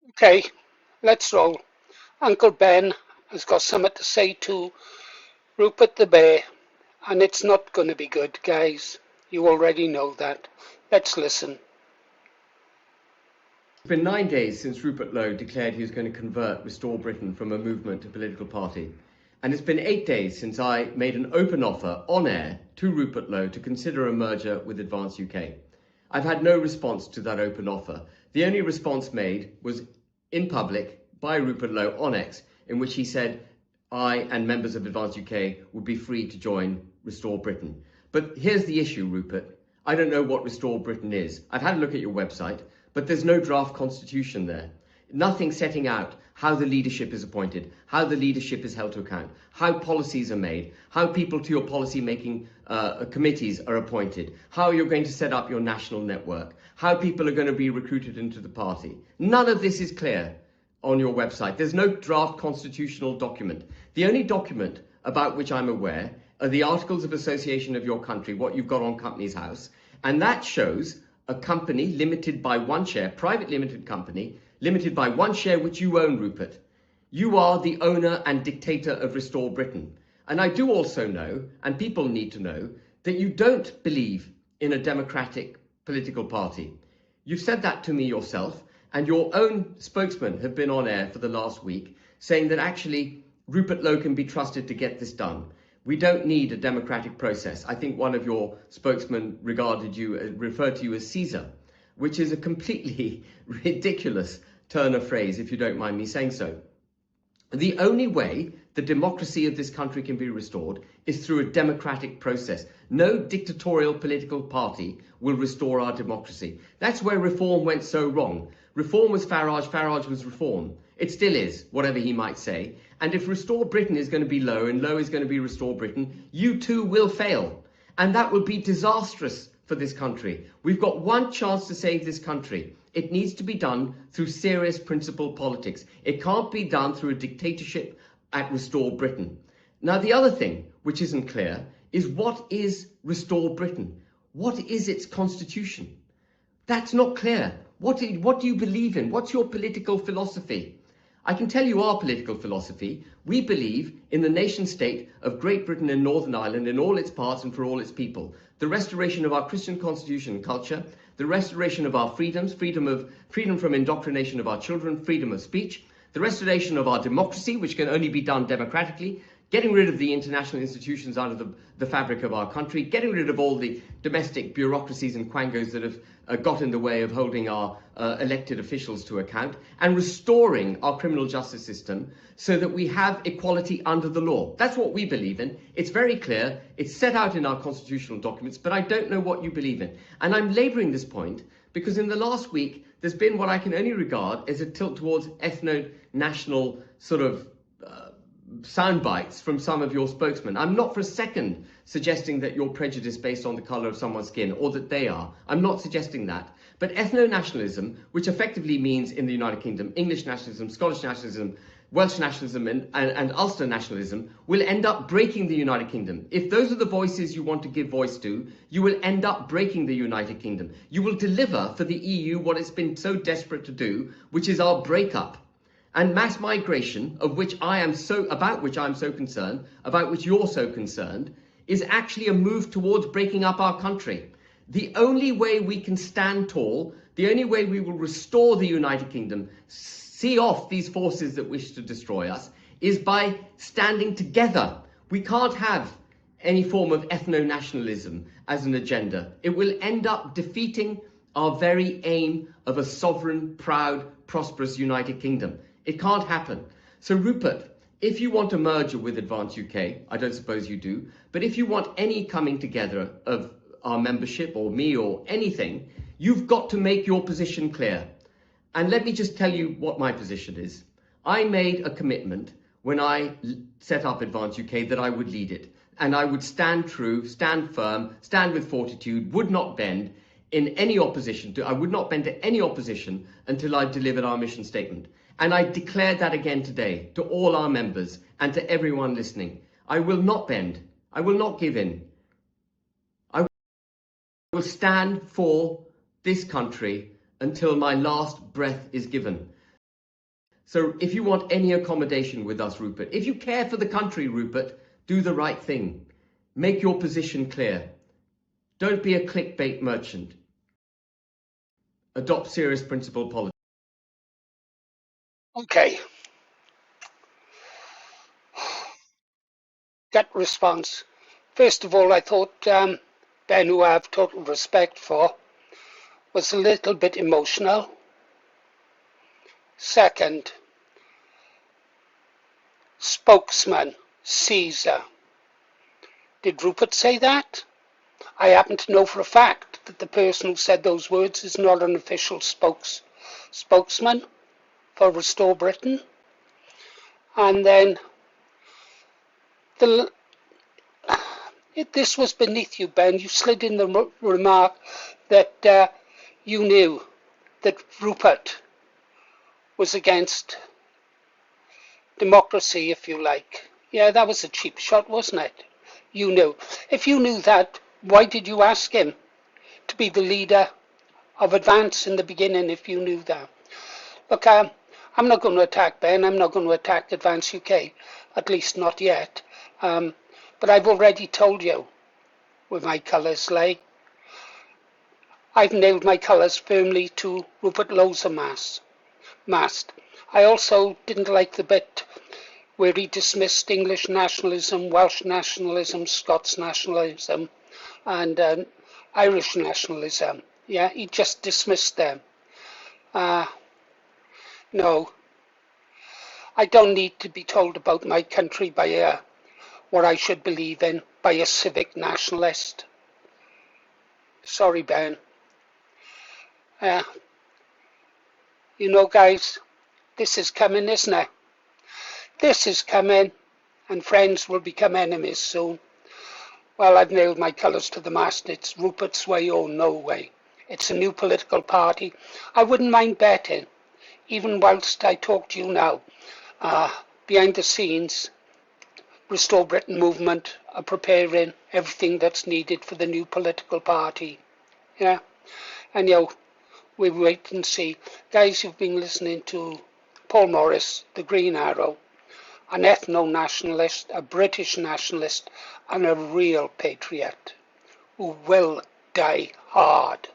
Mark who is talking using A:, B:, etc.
A: Okay, let's roll. Uncle Ben has got something to say to Rupert the Bear, and it's not going to be good, guys. You already know that. Let's listen.
B: It's been 9 days since Rupert Lowe declared he was going to convert Restore Britain from a movement to political party. And it's been 8 days since I made an open offer on air to Rupert Lowe to consider a merger with Advance UK. I've had no response to that open offer. The only response made was in public by Rupert Lowe on X, in which he said I and members of Advance UK would be free to join Restore Britain. But here's the issue, Rupert. I don't know what Restore Britain is. I've had a look at your website, but there's no draft constitution there. Nothing setting out how the leadership is appointed, how the leadership is held to account, how policies are made, how people to your policy making committees are appointed, how you're going to set up your national network, how people are going to be recruited into the party. None of this is clear on your website. There's no draft constitutional document. The only document about which I'm aware are the Articles of Association of your country, what you've got on Companies House, and that shows a company limited by one share, private limited company, limited by one share which you own, Rupert. You are the owner and dictator of Restore Britain. And I do also know, and people need to know, that you don't believe in a democratic political party. You've said that to me yourself, and your own spokesman have been on air for the last week saying that actually Rupert Lowe can be trusted to get this done. We don't need a democratic process. I think one of your spokesmen referred to you as Caesar, which is a completely ridiculous turn of phrase, if you don't mind me saying so. The only way the democracy of this country can be restored is through a democratic process. No dictatorial political party will restore our democracy. That's where reform went so wrong. Reform was Farage, Farage was reform. It still is, whatever he might say. And if Restore Britain is going to be Lowe and Lowe is going to be Restore Britain, you too will fail. And that will be disastrous for this country. We've got one chance to save this country. It needs to be done through serious principled politics. It can't be done through a dictatorship at Restore Britain. Now, the other thing which isn't clear is what is Restore Britain? What is its constitution? That's not clear. What do you believe in? What's your political philosophy? I can tell you our political philosophy. We believe in the nation state of Great Britain and Northern Ireland in all its parts and for all its people. The restoration of our Christian constitution and culture, the restoration of our freedoms, freedom from indoctrination of our children, freedom of speech, the restoration of our democracy, which can only be done democratically, getting rid of the international institutions out of the fabric of our country, getting rid of all the domestic bureaucracies and quangos that have got in the way of holding our elected officials to account, and restoring our criminal justice system so that we have equality under the law. That's what we believe in. It's very clear. It's set out in our constitutional documents, but I don't know what you believe in. And I'm labouring this point because in the last week, there's been what I can only regard as a tilt towards ethno-national sort of sound bites from some of your spokesmen. I'm not for a second suggesting that you're prejudiced based on the colour of someone's skin or that they are. I'm not suggesting that. But ethno-nationalism, which effectively means in the United Kingdom, English nationalism, Scottish nationalism, Welsh nationalism and Ulster nationalism, will end up breaking the United Kingdom. If those are the voices you want to give voice to, you will end up breaking the United Kingdom. You will deliver for the EU what it's been so desperate to do, which is our breakup. And mass migration, about which I'm so concerned, about which you're so concerned, is actually a move towards breaking up our country. The only way we can stand tall, the only way we will restore the United Kingdom, see off these forces that wish to destroy us, is by standing together. We can't have any form of ethno-nationalism as an agenda. It will end up defeating our very aim of a sovereign, proud, prosperous United Kingdom. It can't happen. So Rupert, if you want a merger with Advance UK, I don't suppose you do, but if you want any coming together of our membership or me or anything, you've got to make your position clear. And let me just tell you what my position is. I made a commitment when I set up Advance UK that I would lead it. And I would stand true, stand firm, stand with fortitude, would not bend in any opposition I would not bend to any opposition until I delivered our mission statement. And I declared that again today to all our members and to everyone listening. I will not bend. I will not give in. I will stand for this country until my last breath is given. So if you want any accommodation with us, Rupert, if you care for the country, Rupert, do the right thing. Make your position clear. Don't be a clickbait merchant. Adopt serious principled politics.
A: Okay, that response. First of all, I thought Ben, who I have total respect for, was a little bit emotional. Second, spokesman, Caesar. Did Rupert say that? I happen to know for a fact that the person who said those words is not an official spokesman for Restore Britain. And then this was beneath you, Ben. You slid in the remark that you knew that Rupert was against democracy, if you like. Yeah, that was a cheap shot, wasn't it? You knew. If you knew that, why did you ask him to be the leader of Advance in the beginning if you knew that? Look, I'm not going to attack Ben. I'm not going to attack Advance UK, at least not yet. But I've already told you where my colours lay. I've nailed my colours firmly to Rupert Lowe's mast. I also didn't like the bit where he dismissed English nationalism, Welsh nationalism, Scots nationalism, and Irish nationalism. Yeah, he just dismissed them. No, I don't need to be told about my country by what I should believe in by a civic nationalist. Sorry, Ben. You know, guys, this is coming, isn't it? This is coming, and friends will become enemies soon. Well, I've nailed my colours to the mast. It's Rupert's way or no way. It's a new political party. I wouldn't mind betting, even whilst I talk to you now, behind the scenes, Restore Britain movement are preparing everything that's needed for the new political party. Yeah, and we wait and see. Guys, you've been listening to Paul Morris, the Green Arrow, an ethno-nationalist, a British nationalist, and a real patriot who will die hard.